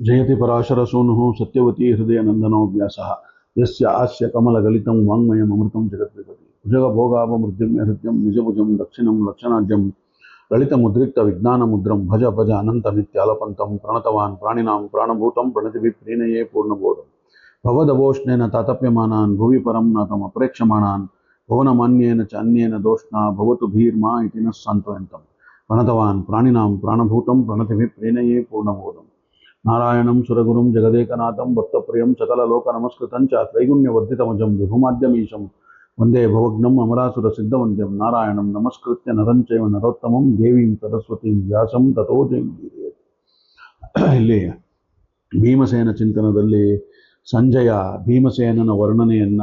जयति पराशरसूनुः सत्यवती हृदयनन्दनो व्यासः यस्य आस्य कमलगलितं वाङ्मयममृतं जगद्विपति भुजगभोगापमृद्युम्य हृद्यं निजभुजं दक्षिणं लक्षणाढ्यं ललितमुद्रिक्तविज्ञानमुद्रं भज भज अनन्तनित्यालपन्तं प्रणतवान् प्राणिनां प्राणभूतं प्रणतिभिः प्रीणये पूर्णबोधं भवदवोष्णेन तातप्यमानान् भुवि परं नाथम् अप्रेक्षमाणान् भुवनमान्येन च अन्येन दोष्णा भवतु भीर्मा इति नः सान्त्वयन्तम् प्रणतवान् प्राणिनां प्राणभूतं प्रणतिभिः प्रीणये पूर्णबोधम् नारायणं सुरगुरुं जगदेकनाथं भक्तप्रियं सकललोकनमस्कृतं च त्रैगुण्यवर्धितमजं विभुमाद्यमीशं वन्दे भवग्नम् अमरासुरसिद्धवन्द्यं नारायणं नमस्कृत्य नरं चैव नरोत्तमं देवीं सरस्वतीं व्यासं ततो ಜಯಮುದೀರಯೇತ್. ಇಲ್ಲಿ ಭೀಮಸೇನ ಚಿಂತನದಲ್ಲಿ ಸಂಜಯ ಭೀಮಸೇನನ ವರ್ಣನೆಯನ್ನ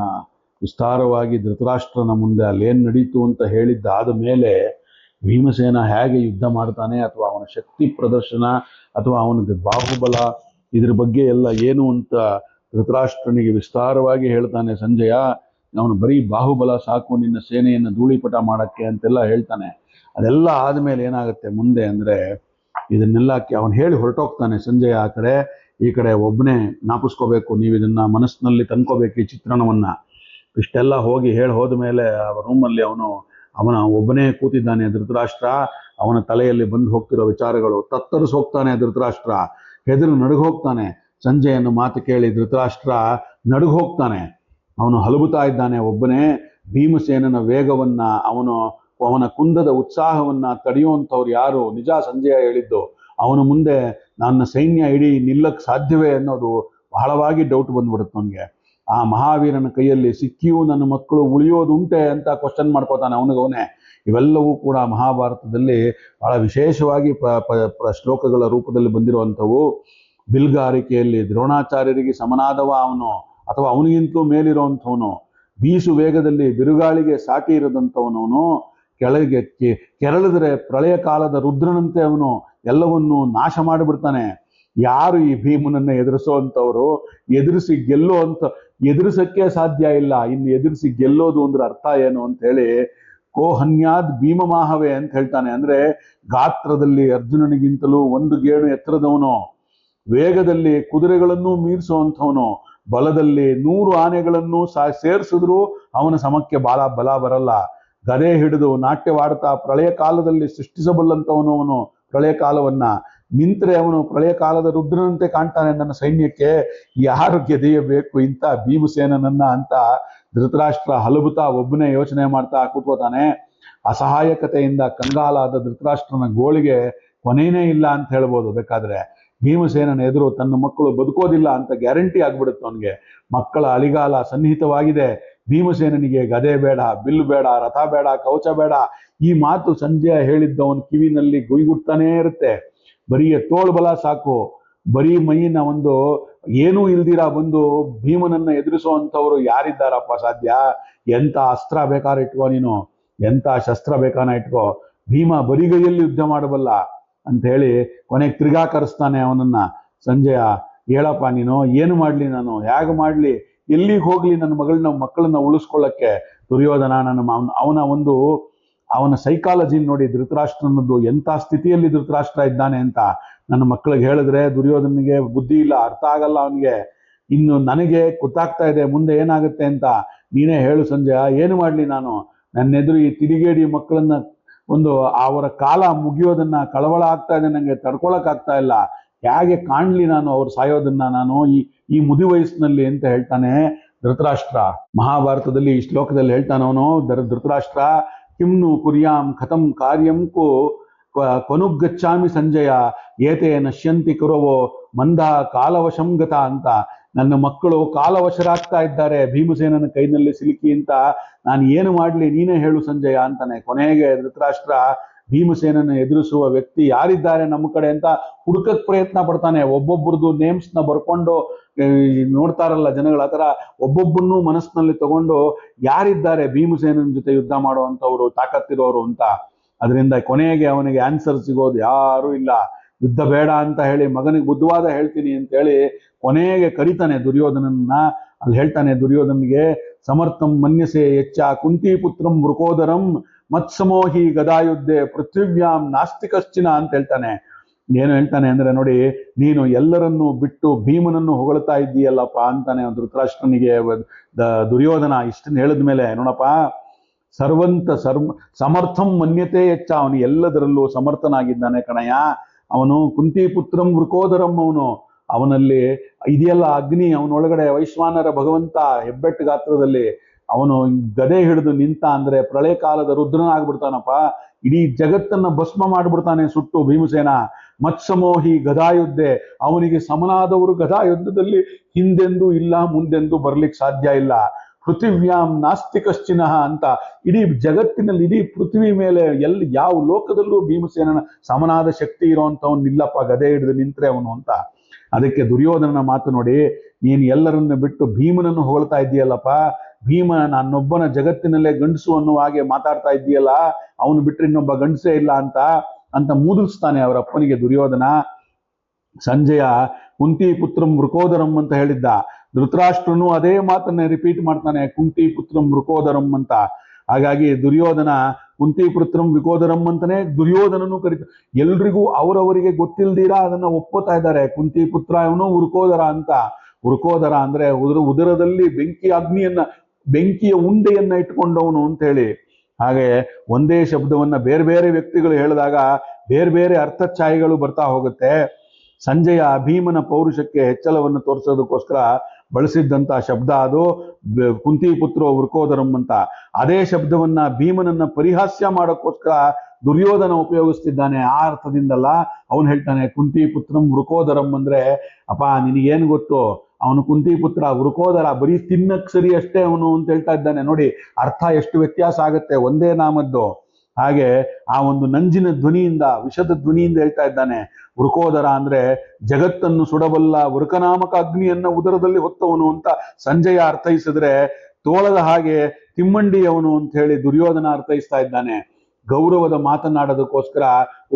ವಿಸ್ತಾರವಾಗಿ ಧೃತರಾಷ್ಟ್ರನ ಮುಂದೆ ಅಲ್ಲೇನು ನಡೀತು ಅಂತ ಹೇಳಿದ್ದಾದ ಮೇಲೆ ಭೀಮಸೇನ ಹೇಗೆ ಯುದ್ಧ ಮಾಡ್ತಾನೆ ಅಥವಾ ಅವನ ಶಕ್ತಿ ಪ್ರದರ್ಶನ ಅಥವಾ ಅವನದು ಬಾಹುಬಲ ಇದ್ರ ಬಗ್ಗೆ ಎಲ್ಲ ಏನು ಅಂತ ಧೃತರಾಷ್ಟ್ರನಿಗೆ ವಿಸ್ತಾರವಾಗಿ ಹೇಳ್ತಾನೆ ಸಂಜಯ. ಅವನು ಬರೀ ಬಾಹುಬಲ ಸಾಕು ನಿನ್ನ ಸೇನೆಯನ್ನು ಧೂಳಿಪಟ ಮಾಡಕ್ಕೆ ಅಂತೆಲ್ಲ ಹೇಳ್ತಾನೆ. ಅದೆಲ್ಲ ಆದಮೇಲೆ ಏನಾಗುತ್ತೆ ಮುಂದೆ ಅಂದರೆ ಇದನ್ನೆಲ್ಲ ಅವನು ಹೇಳಿ ಹೊರಟೋಗ್ತಾನೆ ಸಂಜಯ. ಆ ಕಡೆ ಈ ಕಡೆ ಒಬ್ಬನೇ ಜ್ಞಾಪಿಸ್ಕೋಬೇಕು, ನೀವು ಇದನ್ನ ಮನಸ್ಸಿನಲ್ಲಿ ತಂದ್ಕೋಬೇಕು ಈ ಚಿತ್ರಣವನ್ನ. ಇಷ್ಟೆಲ್ಲ ಹೋಗಿ ಹೇಳಿ ಹೋದ ಮೇಲೆ ರೂಮಲ್ಲಿ ಅವನ ಒಬ್ಬನೇ ಕೂತಿದ್ದಾನೆ ಧೃತರಾಷ್ಟ್ರ. ಅವನ ತಲೆಯಲ್ಲಿ ಬಂದು ಹೋಗ್ತಿರೋ ವಿಚಾರಗಳು ತತ್ತರಿಸಿ ಹೋಗ್ತಾನೆ ಧೃತರಾಷ್ಟ್ರ. ಹೆದರು ನಡುಗ ಹೋಗ್ತಾನೆ. ಸಂಜಯನ ಮಾತು ಕೇಳಿ ಧೃತರಾಷ್ಟ್ರ ನಡುಗ ಹೋಗ್ತಾನೆ. ಅವನು ಹಲಬುತ್ತಾ ಇದ್ದಾನೆ ಒಬ್ಬನೇ. ಭೀಮಸೇನನ ವೇಗವನ್ನ ಅವನ ಕುಂದದ ಉತ್ಸಾಹವನ್ನ ತಡೆಯುವಂಥವ್ರು ಯಾರು? ನಿಜ ಸಂಜಯ ಹೇಳಿದ್ದು. ಅವನ ಮುಂದೆ ನನ್ನ ಸೈನ್ಯ ಇಡೀ ನಿಲ್ಲಕ್ಕೆ ಸಾಧ್ಯವೇ ಅನ್ನೋದು ಬಹಳವಾಗಿ ಡೌಟ್ ಬಂದ್ಬಿಡುತ್ತೆ ಅವನಿಗೆ. ಆ ಮಹಾವೀರನ ಕೈಯಲ್ಲಿ ಸಿಕ್ಕಿಯೂ ನನ್ನ ಮಕ್ಕಳು ಉಳಿಯೋದುಂಟೆ ಅಂತ ಕ್ವಶನ್ ಮಾಡ್ಕೋತಾನೆ ಅವನಿಗವನೇ. ಇವೆಲ್ಲವೂ ಕೂಡ ಮಹಾಭಾರತದಲ್ಲಿ ಬಹಳ ವಿಶೇಷವಾಗಿ ಶ್ಲೋಕಗಳ ರೂಪದಲ್ಲಿ ಬಂದಿರುವಂಥವು. ಬಿಲ್ಗಾರಿಕೆಯಲ್ಲಿ ದ್ರೋಣಾಚಾರ್ಯರಿಗೆ ಸಮನಾದವ ಅವನು ಅಥವಾ ಅವನಿಗಿಂತಲೂ ಮೇಲಿರುವಂಥವನು. ಬೀಸು ವೇಗದಲ್ಲಿ ಬಿರುಗಾಳಿಗೆ ಸಾಟಿ ಇರದಂಥವನವನು. ಕೆಳಗೆ ಕೆರಳಿದ್ರೆ ಪ್ರಳಯ ಕಾಲದ ರುದ್ರನಂತೆ ಅವನು ಎಲ್ಲವನ್ನೂ ನಾಶ ಮಾಡಿಬಿಡ್ತಾನೆ. ಯಾರು ಈ ಭೀಮನನ್ನ ಎದುರಿಸೋವಂಥವ್ರು? ಎದುರಿಸಕ್ಕೆ ಸಾಧ್ಯ ಇಲ್ಲ. ಇನ್ನು ಎದುರಿಸಿ ಗೆಲ್ಲೋದು ಅಂದ್ರೆ ಅರ್ಥ ಏನು ಅಂತ ಹೇಳಿ ಕೋಹನ್ಯಾದ್ ಭೀಮಮಾಹವೇ ಅಂತ ಹೇಳ್ತಾನೆ. ಅಂದ್ರೆ ಗಾತ್ರದಲ್ಲಿ ಅರ್ಜುನನಿಗಿಂತಲೂ ಒಂದು ಗೇಣು ಎತ್ತರದವನು, ವೇಗದಲ್ಲಿ ಕುದುರೆಗಳನ್ನು ಮೀರಿಸುವಂಥವನು, ಬಲದಲ್ಲಿ 100 ಆನೆಗಳನ್ನು ಸೇರಿಸಿದ್ರು ಅವನ ಸಮಕ್ಕೆ ಬಲ ಬರಲ್ಲ. ಗದೆ ಹಿಡಿದು ನಾಟ್ಯವಾಡ್ತಾ ಪ್ರಳಯ ಕಾಲದಲ್ಲಿ ಸೃಷ್ಟಿಸಬಲ್ಲಂಥವನು ಅವನು. ಪ್ರಳಯ ಕಾಲವನ್ನ ನಿಂತರೆ ಅವನು ಪ್ರಳಯ ಕಾಲದ ರುದ್ರನಂತೆ ಕಾಣ್ತಾನೆ. ನನ್ನ ಸೈನ್ಯಕ್ಕೆ ಯಾರು ಗೆದೆಯಬೇಕು ಇಂಥ ಭೀಮಸೇನನನ್ನ ಅಂತ ಧೃತರಾಷ್ಟ್ರ ಹಲಬುತ್ತಾ ಒಬ್ಬನೇ ಯೋಚನೆ ಮಾಡ್ತಾ ಕೂತ್ಕೋತಾನೆ. ಅಸಹಾಯಕತೆಯಿಂದ ಕಂಗಾಲಾದ ಧೃತರಾಷ್ಟ್ರನ ಗೋಳಿಗೆ ಕೊನೆಯೇ ಇಲ್ಲ ಅಂತ ಹೇಳ್ಬೋದು ಬೇಕಾದ್ರೆ. ಭೀಮಸೇನನ ಎದುರು ತನ್ನ ಮಕ್ಕಳು ಬದುಕೋದಿಲ್ಲ ಅಂತ ಗ್ಯಾರಂಟಿ ಆಗ್ಬಿಡುತ್ತೆ ಅವನಿಗೆ. ಮಕ್ಕಳ ಅಳಿಗಾಲ ಸನ್ನಿಹಿತವಾಗಿದೆ. ಭೀಮಸೇನನಿಗೆ ಗದೆ ಬೇಡ, ಬಿಲ್ಲು ಬೇಡ, ರಥ ಬೇಡ, ಕವಚ ಬೇಡ. ಈ ಮಾತು ಸಂಜಯ ಹೇಳಿದ್ದವನ ಕಿವಿನಲ್ಲಿ ಗುಯ್ಗುಡ್ತಾನೇ ಇರುತ್ತೆ. ಬರೀ ತೋಳ್ಬಲ ಸಾಕು, ಬರೀ ಮೈಯಿನ ಏನೂ ಇಲ್ದಿರ ಬಂದು ಭೀಮನನ್ನ ಎದುರಿಸುವಂಥವ್ರು ಯಾರಿದ್ದಾರಪ್ಪ ಸಾಧ್ಯ? ಎಂಥ ಅಸ್ತ್ರ ಬೇಕಾದ್ರೆ ಇಟ್ಕೋ ನೀನು, ಎಂಥ ಶಸ್ತ್ರ ಬೇಕಾನ ಇಟ್ಕೋ, ಭೀಮ ಬರಿಗೈಯಲ್ಲಿ ಯುದ್ಧ ಮಾಡಬಲ್ಲ ಅಂತ ಹೇಳಿ ಕೊನೆಗೆ ತಿರ್ಗಾ ಕರೆಸ್ತಾನೆ ಅವನನ್ನ. ಸಂಜಯ ಹೇಳಪ್ಪ ನೀನು, ಏನು ಮಾಡ್ಲಿ ನಾನು, ಹೇಗೆ ಮಾಡ್ಲಿ, ಎಲ್ಲಿಗೆ ಹೋಗ್ಲಿ ನನ್ನ ಮಕ್ಕಳನ್ನ ಉಳಿಸ್ಕೊಳ್ಳಕ್ಕೆ? ದುರ್ಯೋಧನ ಅವನ ಸೈಕಾಲಜಿ ನೋಡಿ ಧೃತರಾಷ್ಟ್ರನದ್ದು, ಎಂಥ ಸ್ಥಿತಿಯಲ್ಲಿ ಧೃತರಾಷ್ಟ್ರ ಇದ್ದಾನೆ ಅಂತ. ನನ್ನ ಮಕ್ಕಳಿಗೆ ಹೇಳಿದ್ರೆ ದುರ್ಯೋಧನಿಗೆ ಬುದ್ಧಿ ಇಲ್ಲ, ಅರ್ಥ ಆಗಲ್ಲ ಅವನಿಗೆ. ಇನ್ನು ನನಗೆ ಗೊತ್ತಾಗ್ತಾ ಇದೆ ಮುಂದೆ ಏನಾಗುತ್ತೆ ಅಂತ. ನೀನೇ ಹೇಳು ಸಂಜಯ, ಏನು ಮಾಡ್ಲಿ ನಾನು? ನನ್ನೆದುರು ಈ ತಿರುಗೇಡಿ ಮಕ್ಕಳನ್ನ ಅವರ ಕಾಲ ಮುಗಿಯೋದನ್ನ ಕಳವಳ ಆಗ್ತಾ ಇದೆ, ನಂಗೆ ತಡ್ಕೊಳಕ್ ಆಗ್ತಾ ಇಲ್ಲ. ಹೇಗೆ ಕಾಣ್ಲಿ ನಾನು ಅವ್ರು ಸಾಯೋದನ್ನ ನಾನು ಈ ಮುದಿ ವಯಸ್ಸಿನಲ್ಲಿ ಅಂತ ಹೇಳ್ತಾನೆ ಧೃತರಾಷ್ಟ್ರ. ಮಹಾಭಾರತದಲ್ಲಿ ಈ ಶ್ಲೋಕದಲ್ಲಿ ಹೇಳ್ತಾನವನು ಧೃತರಾಷ್ಟ್ರ, ಕಿಮ್ನು ಕುರ್ಯಾಂ ಕಥಂ ಕಾರ್ಯಂ ಕೊನುಗಚ್ಚಾಮಿ ಸಂಜಯ ಏತೆ ನಶ್ಯಂತಿ ಕುರವೋ ಮಂದ ಕಾಲವಶಂ ಗತ ಅಂತ. ನನ್ನ ಮಕ್ಕಳು ಕಾಲವಶರಾಗ್ತಾ ಇದ್ದಾರೆ ಭೀಮಸೇನನ ಕೈನಲ್ಲಿ ಸಿಲುಕಿ ಅಂತ. ನಾನು ಏನು ಮಾಡ್ಲಿ, ನೀನೇ ಹೇಳು ಸಂಜಯ ಅಂತಾನೆ. ಕೊನೆಗೆ ಧೃತರಾಷ್ಟ್ರ ಭೀಮಸೇನನ ಎದುರಿಸುವ ವ್ಯಕ್ತಿ ಯಾರಿದ್ದಾರೆ ನಮ್ಮ ಕಡೆ ಅಂತ ಹುಡುಕಕ್ ಪ್ರಯತ್ನ ಪಡ್ತಾನೆ. ಒಬ್ಬೊಬ್ರದ್ದು ನೇಮ್ಸ್ನ ಬರ್ಕೊಂಡು ನೋಡ್ತಾರಲ್ಲ ಜನಗಳು, ಆ ಥರ ಒಬ್ಬೊಬ್ಬರನ್ನೂ ಮನಸ್ಸಿನಲ್ಲಿ ತಗೊಂಡು ಯಾರಿದ್ದಾರೆ ಭೀಮಸೇನನ ಜೊತೆ ಯುದ್ಧ ಮಾಡುವಂಥವ್ರು, ತಾಕತ್ತಿರೋರು ಅಂತ. ಅದರಿಂದ ಕೊನೆಗೆ ಅವನಿಗೆ ಆನ್ಸರ್ ಸಿಗೋದು ಯಾರೂ ಇಲ್ಲ. ಯುದ್ಧ ಬೇಡ ಅಂತ ಹೇಳಿ ಮಗನಿಗೆ ಬುದ್ಧವಾದ ಹೇಳ್ತೀನಿ ಅಂತ ಹೇಳಿ ಕೊನೆಗೆ ಕರಿತಾನೆ ದುರ್ಯೋಧನನ್ನ. ಅಲ್ಲಿ ಹೇಳ್ತಾನೆ ದುರ್ಯೋಧನಿಗೆ, ಸಮರ್ಥಂ ಮನ್ಯಸೆ ಎಚ್ಚ ಕುಂತಿ ಪುತ್ರಂ ವೃಕೋದರಂ ಮತ್ಸಮೋಹಿ ಗದಾಯುದ್ಧೆ ಪೃಥ್ವಿವ್ಯಾಂ ನಾಸ್ತಿ ಕಶ್ಚಿನ ಅಂತ ಹೇಳ್ತಾನೆ. ಏನು ಹೇಳ್ತಾನೆ ಅಂದ್ರೆ ನೋಡಿ, ನೀನು ಎಲ್ಲರನ್ನು ಬಿಟ್ಟು ಭೀಮನನ್ನು ಹೊಗಳ್ತಾ ಇದ್ದೀಯಲ್ಲಪ್ಪ ಅಂತಾನೆ ಧೃತರಾಷ್ಟ್ರನಿಗೆ ದುರ್ಯೋಧನ. ಇಷ್ಟನ್ನು ಹೇಳಿದ್ಮೇಲೆ ನೋಡಪ್ಪ, ಸಮರ್ಥಂ ಮನ್ಯತೆ ಹೆಚ್ಚ, ಅವನು ಎಲ್ಲದರಲ್ಲೂ ಸಮರ್ಥನಾಗಿದ್ದಾನೆ ಕಣಯ್ಯ. ಅವನು ಕುಂತಿಪುತ್ರಂ ವೃಕೋದರಂ, ಅವನಲ್ಲಿ ಇದೆಯಲ್ಲ ಅಗ್ನಿ, ಅವನೊಳಗಡೆ ವೈಶ್ವಾನರ ಭಗವಂತ ಹೆಬ್ಬೆಟ್ಟು ಗಾತ್ರದಲ್ಲಿ ಅವನು ಗದೆ ಹಿಡಿದು ನಿಂತ ಅಂದ್ರೆ ಪ್ರಳಯ ಕಾಲದ ರುದ್ರನಾಗ್ಬಿಡ್ತಾನಪ್ಪ. ಇಡೀ ಜಗತ್ತನ್ನ ಭಸ್ಮ ಮಾಡ್ಬಿಡ್ತಾನೆ ಸುಟ್ಟು ಭೀಮಸೇನ. ಮತ್ಸಮೋಹಿ ಗದಾಯುದ್ಧೆ, ಅವನಿಗೆ ಸಮನಾದವರು ಗದಾಯುದ್ಧದಲ್ಲಿ ಹಿಂದೆಂದೂ ಇಲ್ಲ, ಮುಂದೆಂದೂ ಬರ್ಲಿಕ್ಕೆ ಸಾಧ್ಯ ಇಲ್ಲ. ಪೃಥಿವ್ಯಾಂ ನಾಸ್ತಿಕಶ್ಚಿನಃ ಅಂತ, ಇಡೀ ಜಗತ್ತಿನಲ್ಲಿ ಇಡೀ ಪೃಥ್ವಿ ಮೇಲೆ ಯಾವ ಲೋಕದಲ್ಲೂ ಭೀಮಸೇನನ ಸಮನಾದ ಶಕ್ತಿ ಇರೋಂಥವ್ನು ಇಲ್ಲಪ್ಪ, ಗದೆ ಹಿಡಿದು ನಿಂತ್ರೆ ಅವನು ಅಂತ. ಅದಕ್ಕೆ ದುರ್ಯೋಧನನ ಮಾತು ನೋಡಿ, ನೀನು ಎಲ್ಲರನ್ನು ಬಿಟ್ಟು ಭೀಮನನ್ನು ಹೊಗಳ್ತಾ ಇದ್ದೀಯಲ್ಲಪ್ಪ, ಭೀಮ ನಾನೊಬ್ಬನ ಜಗತ್ತಿನಲ್ಲೇ ಗಂಡಸು ಅನ್ನುವ ಹಾಗೆ ಮಾತಾಡ್ತಾ ಇದ್ದೀಯಲ್ಲ, ಅವನು ಬಿಟ್ಟರೆ ಇನ್ನೊಬ್ಬ ಗಂಡಸೇ ಇಲ್ಲ ಅಂತ ಮೂದಲಿಸ್ತಾನೆ ಅವರ ಅಪ್ಪನಿಗೆ ದುರ್ಯೋಧನ. ಸಂಜಯ ಕುಂತಿ ಪುತ್ರಂ ವೃಕೋದರಂ ಅಂತ ಹೇಳಿದ್ದ, ಧೃತರಾಷ್ಟ್ರನು ಅದೇ ಮಾತನ್ನ ರಿಪೀಟ್ ಮಾಡ್ತಾನೆ, ಕುಂತಿ ಪುತ್ರಂ ವೃಕೋದರಂ ಅಂತ. ಹಾಗಾಗಿ ದುರ್ಯೋಧನ ಕುಂತಿ ಪುತ್ರಂ ವಿಕೋದರಂ ಅಂತಾನೆ ದುರ್ಯೋಧನನು ಕರೀತ. ಎಲ್ರಿಗೂ ಅವರವರಿಗೆ ಗೊತ್ತಿಲ್ದಿರಾ ಅದನ್ನ ಒಪ್ಪೋತಾ ಇದ್ದಾರೆ. ಕುಂತಿ ಪುತ್ರ ಅವನು ವೃಕೋದರ ಅಂತ. ವೃಕೋದರ ಅಂದ್ರೆ ಉದರದಲ್ಲಿ ಬೆಂಕಿಯ ಉಂಡೆಯನ್ನ ಇಟ್ಕೊಂಡವನು ಅಂತ ಹೇಳಿ. ಹಾಗೆ ಒಂದೇ ಶಬ್ದವನ್ನ ಬೇರೆ ಬೇರೆ ವ್ಯಕ್ತಿಗಳು ಹೇಳಿದಾಗ ಬೇರೆ ಬೇರೆ ಅರ್ಥಛಾಯೆಗಳು ಬರ್ತಾ ಹೋಗುತ್ತೆ. ಸಂಜಯ ಭೀಮನ ಪೌರುಷಕ್ಕೆ ಹೆಚ್ಚಳವನ್ನು ತೋರಿಸೋದಕ್ಕೋಸ್ಕರ ಬಳಸಿದ್ದಂತ ಶಬ್ದ ಅದು ಕುಂತಿ ಪುತ್ರೋ ವೃಕೋದರಂ ಅಂತ. ಅದೇ ಶಬ್ದವನ್ನ ಭೀಮನನ್ನ ಪರಿಹಾಸ್ಯ ಮಾಡೋಕ್ಕೋಸ್ಕರ ದುರ್ಯೋಧನ ಉಪಯೋಗಿಸ್ತಿದ್ದಾನೆ. ಆ ಅರ್ಥದಿಂದಲ್ಲ, ಅವನು ಹೇಳ್ತಾನೆ ಕುಂತಿ ಪುತ್ರಂ ವೃಕೋದರಂ ಅಂದ್ರೆ, ಅಪ್ಪ ನಿನಗೇನು ಗೊತ್ತು, ಅವನು ಕುಂತಿ ಪುತ್ರ ವೃಕೋದರ, ಬರೀ ತಿನ್ನಕ್ ಸರಿ ಅಷ್ಟೇ ಅವನು ಅಂತ ಹೇಳ್ತಾ ಇದ್ದಾನೆ. ನೋಡಿ ಅರ್ಥ ಎಷ್ಟು ವ್ಯತ್ಯಾಸ ಆಗುತ್ತೆ ಒಂದೇ ನಾಮದ್ದು. ಹಾಗೆ ಆ ಒಂದು ನಂಜಿನ ಧ್ವನಿಯಿಂದ, ವಿಷದ ಧ್ವನಿಯಿಂದ ಹೇಳ್ತಾ ಇದ್ದಾನೆ. ವೃಕೋದರ ಅಂದ್ರೆ ಜಗತ್ತನ್ನು ಸುಡಬಲ್ಲ ವೃಕನಾಮಕ ಅಗ್ನಿಯನ್ನ ಉದರದಲ್ಲಿ ಹೊತ್ತವನು ಅಂತ ಸಂಜಯ ಅರ್ಥೈಸಿದ್ರೆ, ತೋಳದ ಹಾಗೆ ತಿಮ್ಮಂಡಿಯವನು ಅಂತ ಹೇಳಿ ದುರ್ಯೋಧನ ಅರ್ಥೈಸ್ತಾ ಇದ್ದಾನೆ. ಗೌರವದ ಮಾತನಾಡೋದಕ್ಕೋಸ್ಕರ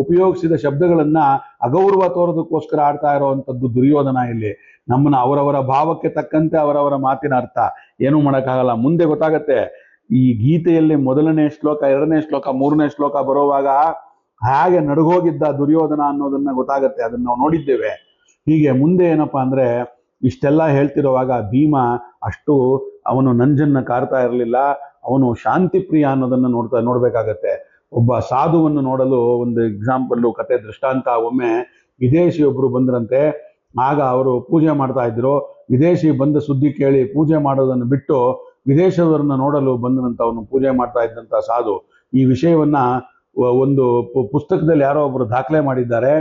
ಉಪಯೋಗಿಸಿದ ಶಬ್ದಗಳನ್ನ ಅಗೌರವ ತೋರೋದಕ್ಕೋಸ್ಕರ ಆಡ್ತಾ ಇರೋವಂಥದ್ದು ದುರ್ಯೋಧನ. ಇಲ್ಲಿ ನಮ್ಮನ್ನ ಅವರವರ ಭಾವಕ್ಕೆ ತಕ್ಕಂತೆ ಅವರವರ ಮಾತಿನ ಅರ್ಥ ಏನೂ ಮಾಡೋಕ್ಕಾಗಲ್ಲ. ಮುಂದೆ ಗೊತ್ತಾಗತ್ತೆ. ಈ ಗೀತೆಯಲ್ಲಿ 1ನೇ ಶ್ಲೋಕ, 2ನೇ ಶ್ಲೋಕ, 3ನೇ ಶ್ಲೋಕ ಬರುವಾಗ ಹಾಗೆ ನಡುಗೋಗಿದ್ದ ದುರ್ಯೋಧನ ಅನ್ನೋದನ್ನ ಗೊತ್ತಾಗತ್ತೆ. ಅದನ್ನ ನಾವು ನೋಡಿದ್ದೇವೆ. ಹೀಗೆ ಮುಂದೆ ಏನಪ್ಪಾ ಅಂದ್ರೆ, ಇಷ್ಟೆಲ್ಲ ಹೇಳ್ತಿರುವಾಗ ಭೀಮ ಅಷ್ಟು ಅವನು ನಂಜನ್ನ ಕಾರ್ತಾ ಇರಲಿಲ್ಲ. ಅವನು ಶಾಂತಿ ಪ್ರಿಯ ಅನ್ನೋದನ್ನ ನೋಡ್ಬೇಕಾಗತ್ತೆ. ಒಬ್ಬ ಸಾಧುವನ್ನು ನೋಡಲು ಒಂದು ಎಕ್ಸಾಂಪಲ್, ಕತೆ ದೃಷ್ಟಾಂತ. ಒಮ್ಮೆ ವಿದೇಶಿಯೊಬ್ರು ಬಂದ್ರಂತೆ. ಆಗ ಅವರು ಪೂಜೆ ಮಾಡ್ತಾ ಇದ್ರು. ವಿದೇಶಿ ಬಂದ ಸುದ್ದಿ ಕೇಳಿ ಪೂಜೆ ಮಾಡೋದನ್ನು ಬಿಟ್ಟು ವಿದೇಶದವರನ್ನ ನೋಡಲು ಬಂದಂತ ಅವನು ಪೂಜೆ ಮಾಡ್ತಾ ಇದ್ದಂತ ಸಾಧು. ಈ ವಿಷಯವನ್ನ ಒಂದು ಪುಸ್ತಕದಲ್ಲಿ ಯಾರೋ ಒಬ್ರು ದಾಖಲೆ ಮಾಡಿದ್ದಾರೆ.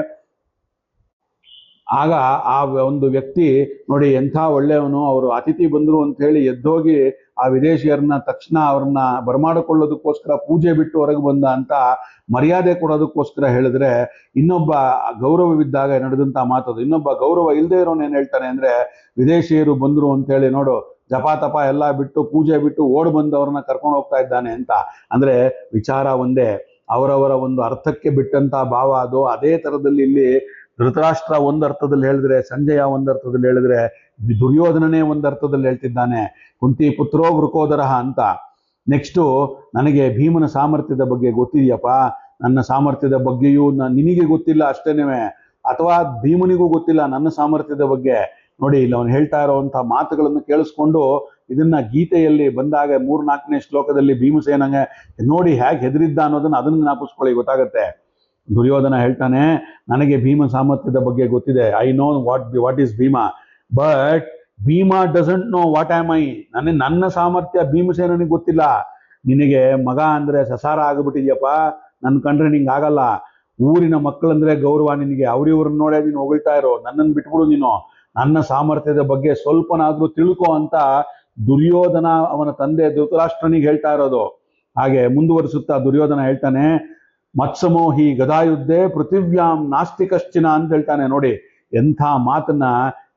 ಆಗ ಆ ಒಂದು ವ್ಯಕ್ತಿ ನೋಡಿ ಎಂಥ ಒಳ್ಳೆಯವನು, ಅವರು ಅತಿಥಿ ಬಂದ್ರು ಅಂತ ಹೇಳಿ ಎದ್ದೋಗಿ ಆ ವಿದೇಶಿಯರನ್ನ ತಕ್ಷಣ ಅವ್ರನ್ನ ಬರಮಾಡಿಕೊಳ್ಳೋದಕ್ಕೋಸ್ಕರ ಪೂಜೆ ಬಿಟ್ಟು ಹೊರಗೆ ಬಂದ ಅಂತ ಮರ್ಯಾದೆ ಕೊಡೋದಕ್ಕೋಸ್ಕರ ಹೇಳಿದ್ರೆ, ಇನ್ನೊಬ್ಬ ಗೌರವವಿದ್ದಾಗ ನಡೆದಂತ ಮಾತದು. ಇನ್ನೊಬ್ಬ ಗೌರವ ಇಲ್ಲದೆ ಇರೋನು ಏನ್ ಹೇಳ್ತಾನೆ ಅಂದ್ರೆ, ವಿದೇಶಿಯರು ಬಂದ್ರು ಅಂತ ಹೇಳಿ ನೋಡು ಜಪ ತಪ ಎಲ್ಲ ಬಿಟ್ಟು ಪೂಜೆ ಬಿಟ್ಟು ಓಡ್ ಬಂದವ್ರನ್ನ ಕರ್ಕೊಂಡು ಹೋಗ್ತಾ ಇದ್ದಾನೆ ಅಂತ. ಅಂದ್ರೆ ವಿಚಾರ ಒಂದೇ, ಅವರವರ ಒಂದು ಅರ್ಥಕ್ಕೆ ಬಿಟ್ಟಂತ ಭಾವ ಅದು. ಅದೇ ತರದಲ್ಲಿ ಇಲ್ಲಿ ಧೃತರಾಷ್ಟ್ರ ಒಂದು ಅರ್ಥದಲ್ಲಿ ಹೇಳಿದ್ರೆ, ಸಂಜಯ ಒಂದು ಅರ್ಥದಲ್ಲಿ ಹೇಳಿದ್ರೆ, ದುರ್ಯೋಧನನೇ ಒಂದು ಅರ್ಥದಲ್ಲಿ ಹೇಳ್ತಿದ್ದಾನೆ ಕುಂತಿ ಪುತ್ರೋ ವೃಕೋದರ ಅಂತ. ನೆಕ್ಸ್ಟು, ನನಗೆ ಭೀಮನ ಸಾಮರ್ಥ್ಯದ ಬಗ್ಗೆ ಗೊತ್ತಿದೆಯಪ್ಪ, ನನ್ನ ಸಾಮರ್ಥ್ಯದ ಬಗ್ಗೆಯೂ ನಿನಗೆ ಗೊತ್ತಿಲ್ಲ ಅಷ್ಟೇನೇ, ಅಥವಾ ಭೀಮನಿಗೂ ಗೊತ್ತಿಲ್ಲ ನನ್ನ ಸಾಮರ್ಥ್ಯದ ಬಗ್ಗೆ. ನೋಡಿ ಇಲ್ಲಿ ಅವನು ಹೇಳ್ತಾ ಇರೋವಂಥ ಮಾತುಗಳನ್ನು ಕೇಳಿಸ್ಕೊಂಡು ಇದನ್ನ ಗೀತೆಯಲ್ಲಿ ಬಂದಾಗ 3-4ನೇ ಶ್ಲೋಕದಲ್ಲಿ ಭೀಮಸೇನಂಗೆ ನೋಡಿ ಹೇಗೆ ಹೆದರಿದ್ದ ಅನ್ನೋದನ್ನ ಅದನ್ನ ಜ್ಞಾಪಿಸ್ಕೊಳ್ಳಿ, ಗೊತ್ತಾಗತ್ತೆ. ದುರ್ಯೋಧನ ಹೇಳ್ತಾನೆ, ನನಗೆ ಭೀಮ ಸಾಮರ್ಥ್ಯದ ಬಗ್ಗೆ ಗೊತ್ತಿದೆ. I know what is Bhima, but Bhima doesn't know what am I. ನನ್ನ ಸಾಮರ್ಥ್ಯ ಭೀಮಸೇನಿಗೆ ಗೊತ್ತಿಲ್ಲ. ನಿನಗೆ ಮಗ ಅಂದ್ರೆ ಸಸಾರ ಆಗ್ಬಿಟ್ಟಿದ್ಯಪ್ಪ, ನನ್ ಕಂಡ್ರೆ ನಿಂಗೆ ಆಗಲ್ಲ. ಊರಿನ ಮಕ್ಕಳಂದ್ರೆ ಗೌರವ ನಿನಗೆ, ಅವ್ರಿವ್ರನ್ನ ನೋಡೇ ನೀನು ಹೊಗಳ್ತಾ ಇರೋ, ನನ್ನನ್ನು ಬಿಟ್ಬಿಡು ನೀನು. ನನ್ನ ಸಾಮರ್ಥ್ಯದ ಬಗ್ಗೆ ಸ್ವಲ್ಪನಾದ್ರೂ ತಿಳ್ಕೊ ಅಂತ ದುರ್ಯೋಧನ ಅವನ ತಂದೆ ಧೃತರಾಷ್ಟ್ರನಿಗೆ ಹೇಳ್ತಾ ಇರೋದು. ಹಾಗೆ ಮುಂದುವರಿಸುತ್ತಾ ದುರ್ಯೋಧನ ಹೇಳ್ತಾನೆ, ಮತ್ಸಮೋಹಿ ಗದಾಯುದ್ಧೆ ಪೃಥಿವ್ಯಾಂ ನಾಸ್ತಿಕಶ್ಚಿನ ಅಂತ ಹೇಳ್ತಾನೆ. ನೋಡಿ ಎಂಥ ಮಾತನ್ನ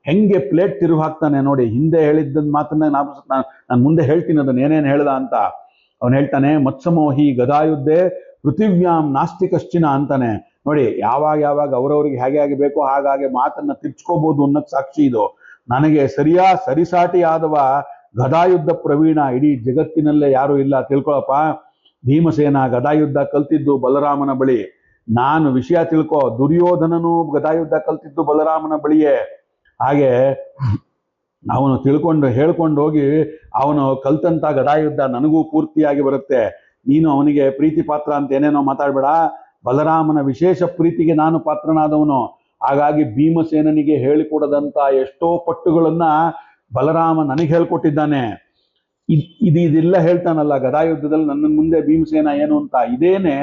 ಹೆಂಗೆ ಪ್ಲೇಟ್ ತಿರುವು ಹಾಕ್ತಾನೆ ನೋಡಿ. ಹಿಂದೆ ಹೇಳಿದ್ದ ಮಾತನ್ನ ನಾನು ಮುಂದೆ ಹೇಳ್ತೀನಿ ಅದನ್ನ ಏನೇನು ಹೇಳ್ದ ಅಂತ. ಅವನು ಹೇಳ್ತಾನೆ, ಮತ್ಸಮೋಹಿ ಗದಾಯುದ್ಧೆ ಪೃಥಿವ್ಯಾಂ ನಾಸ್ತಿಕಶ್ಚಿನ ಅಂತಾನೆ. ನೋಡಿ ಯಾವಾಗ ಅವರವರಿಗೆ ಹೇಗೆ ಬೇಕೋ ಹಾಗಾಗಿ ಮಾತನ್ನ ತಿರ್ಚ್ಕೋಬಹುದು ಅನ್ನೋದು ಸಾಕ್ಷಿ ಇದು. ನನಗೆ ಸರಿಸಾಟಿ ಆದವ ಗದಾಯುದ್ಧ ಪ್ರವೀಣ ಇಡೀ ಜಗತ್ತಿನಲ್ಲೇ ಯಾರು ಇಲ್ಲ, ತಿಳ್ಕೊಳಪ್ಪ. ಭೀಮಸೇನ ಗದಾಯುದ್ಧ ಕಲ್ತಿದ್ದು ಬಲರಾಮನ ಬಳಿ. ನಾನು ವಿಷಯ ತಿಳ್ಕೊ, ದುರ್ಯೋಧನನು ಗದಾಯುದ್ಧ ಕಲ್ತಿದ್ದು ಬಲರಾಮನ ಬಳಿಯೇ. ಹಾಗೆ ಅವನು ಹೇಳ್ಕೊಂಡು ಹೋಗಿ ಅವನು ಕಲ್ತಂತ ಗದಾಯುದ್ಧ ನನಗೂ ಪೂರ್ತಿಯಾಗಿ ಬರುತ್ತೆ. ನೀನು ಅವನಿಗೆ ಪ್ರೀತಿ ಪಾತ್ರ ಅಂತ ಏನೇನೋ ಮಾತಾಡ್ಬೇಡ. ಬಲರಾಮನ ವಿಶೇಷ ಪ್ರೀತಿಗೆ ನಾನು ಪಾತ್ರನಾದವನು. ಹಾಗಾಗಿ ಭೀಮಸೇನನಿಗೆ ಹೇಳಿಕೊಡದಂತ ಎಷ್ಟೋ ಪಟ್ಟುಗಳನ್ನ ಬಲರಾಮ ನನಗೆ ಹೇಳ್ಕೊಟ್ಟಿದ್ದಾನೆ. ಇದೆಲ್ಲ ಹೇಳ್ತಾನಲ್ಲ ಗದಾಯುದ್ಧದಲ್ಲಿ ನನ್ನ ಮುಂದೆ ಭೀಮಸೇನ ಏನು ಅಂತ. ಇದೇನೆ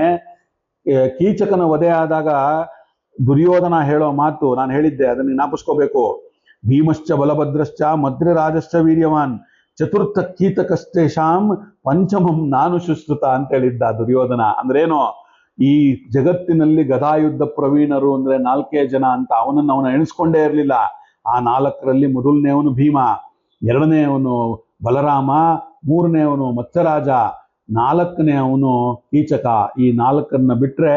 ಕೀಚಕನ ವಧೆ ಆದಾಗ ದುರ್ಯೋಧನ ಹೇಳೋ ಮಾತು ನಾನು ಹೇಳಿದ್ದೆ, ಅದನ್ನ ಜ್ಞಾಪಿಸ್ಕೋಬೇಕು. ಭೀಮಶ್ಚ ಬಲಭದ್ರಶ್ಚ ಮದ್ರರಾಜಶ್ಚ ವೀರ್ಯವಾನ್ ಚತುರ್ಥ ಕೀತಕಸ್ತೇಷಾಂ ಪಂಚಮಂ ನಾನು ಶುಶ್ರುತ ಅಂತ ಹೇಳಿದ್ದ ದುರ್ಯೋಧನ. ಅಂದ್ರೇನು, ಈ ಜಗತ್ತಿನಲ್ಲಿ ಗದಾಯುದ್ಧ ಪ್ರವೀಣರು ಅಂದ್ರೆ 4 ಜನ ಅಂತ. ಅವನನ್ನು ಎಣಿಸ್ಕೊಂಡೇ ಇರಲಿಲ್ಲ. ಆ 4ರಲ್ಲಿ ಮೊದಲನೇವನು ಭೀಮ, 2ನೇವನು ಬಲರಾಮ, 3ನೇವನು ಮತ್ಸರಾಜ, 4ನೇವನು ಕೀಚಕ. ಈ 4 ಬಿಟ್ರೆ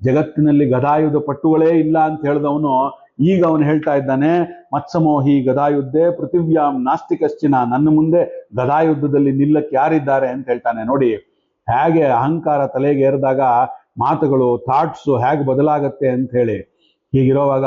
ಜಗತ್ತಿನಲ್ಲಿ ಗದಾಯುಧ ಪಟ್ಟುಗಳೇ ಇಲ್ಲ ಅಂತ ಹೇಳಿದವನು ಈಗ ಅವನು ಹೇಳ್ತಾ ಇದ್ದಾನೆ, ಮತ್ಸಮೋಹಿ ಗದಾಯುದ್ಧೆ ಪೃಥಿವ್ಯಾಂ ನಾಸ್ತಿ ಕಶ್ಚಿನ. ನನ್ನ ಮುಂದೆ ಗದಾಯುದ್ಧದಲ್ಲಿ ನಿಲ್ಲಕ್ಕೆ ಯಾರಿದ್ದಾರೆ ಅಂತ ಹೇಳ್ತಾನೆ. ನೋಡಿ ಹೇಗೆ ಅಹಂಕಾರ ತಲೆಗೆ ಏರಿದಾಗ ಮಾತುಗಳು, ಥಾಟ್ಸು ಹೇಗೆ ಬದಲಾಗತ್ತೆ ಅಂತ ಹೇಳಿ. ಹೀಗಿರುವಾಗ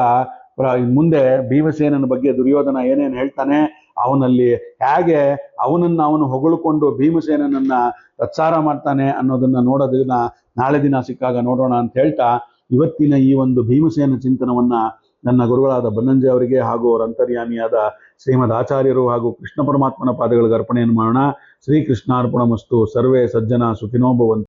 ಮುಂದೆ ಭೀಮಸೇನನ ಬಗ್ಗೆ ದುರ್ಯೋಧನ ಏನೇನು ಹೇಳ್ತಾನೆ, ಅವನಲ್ಲಿ ಹೇಗೆ ಅವನು ಹೊಗಳ್ಕೊಂಡು ಭೀಮಸೇನನನ್ನ ತತ್ಸಾರ ಮಾಡ್ತಾನೆ ಅನ್ನೋದನ್ನ ನೋಡೋದನ್ನ ನಾಳೆ ದಿನ ಸಿಕ್ಕಾಗ ನೋಡೋಣ ಅಂತ ಹೇಳ್ತಾ, ಇವತ್ತಿನ ಈ ಒಂದು ಭೀಮಸೇನ ಚಿಂತನವನ್ನ ನನ್ನ ಗುರುಗಳಾದ ಬನ್ನಂಜೆ ಅವರಿಗೆ ಹಾಗೂ ಅವರ ಅಂತರ್ಯಾಮಿಯಾದ ಶ್ರೀಮದ್ ಆಚಾರ್ಯರು ಹಾಗೂ ಕೃಷ್ಣ ಪರಮಾತ್ಮನ ಪಾದಗಳಿಗೆ ಅರ್ಪಣೆಯನ್ನು ಮಾಡೋಣ. ಶ್ರೀಕೃಷ್ಣಾರ್ಪಣಮಸ್ತು. ಸರ್ವೇ ಸಜ್ಜನ ಸುಖಿನೋ ಭವಂತು.